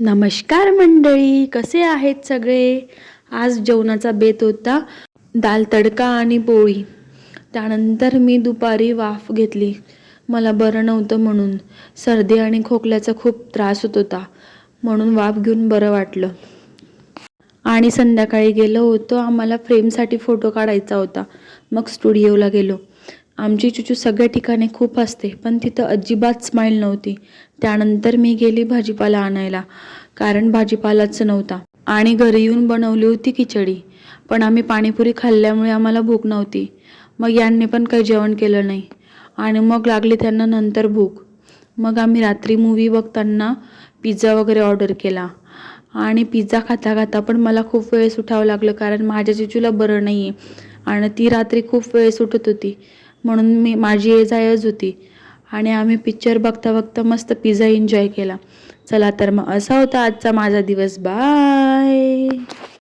नमस्कार मंडळी, कसे आहेत सगळे? आज जेवणाचा बेत होता दाल तडका आणि पोळी. त्यानंतर मी दुपारी वाफ घेतली. मला बरं नव्हतं म्हणून सर्दी आणि खोकल्याचा खूप त्रास होत होता, म्हणून वाफ घेऊन बरं वाटलं. आणि संध्याकाळी गेलो होतो, आम्हाला फ्रेमसाठी फोटो काढायचा होता. मग स्टुडिओला गेलो. आमची चुचू सगळ्या ठिकाणी खूप असते, पण तिथं अजिबात स्माईल नव्हती. त्यानंतर मी गेली भाजीपाला आणायला, कारण भाजीपालाच नव्हता. आणि घरी येऊन बनवली होती खिचडी, पण आम्ही पाणीपुरी खाल्ल्यामुळे आम्हाला भूक नव्हती. मग यांनी पण काही जेवण केलं नाही आणि मग लागली त्यांना नंतर भूक. मग आम्ही रात्री मूवी बघताना पिझ्झा वगैरे ऑर्डर केला. आणि पिझ्झा खाता खाता पण मला खूप वेळेस उठावं लागलं, कारण माझ्या चिचूला बरं नाही आहे आणि ती रात्री खूप वेळेस उठत होती, म्हणून माझी ये-जा होती. आणि आम्ही पिक्चर बघता बघता मस्त पिझ्झा एन्जॉय केला. चला तर मग असा होता आजचा माझा दिवस. बाय.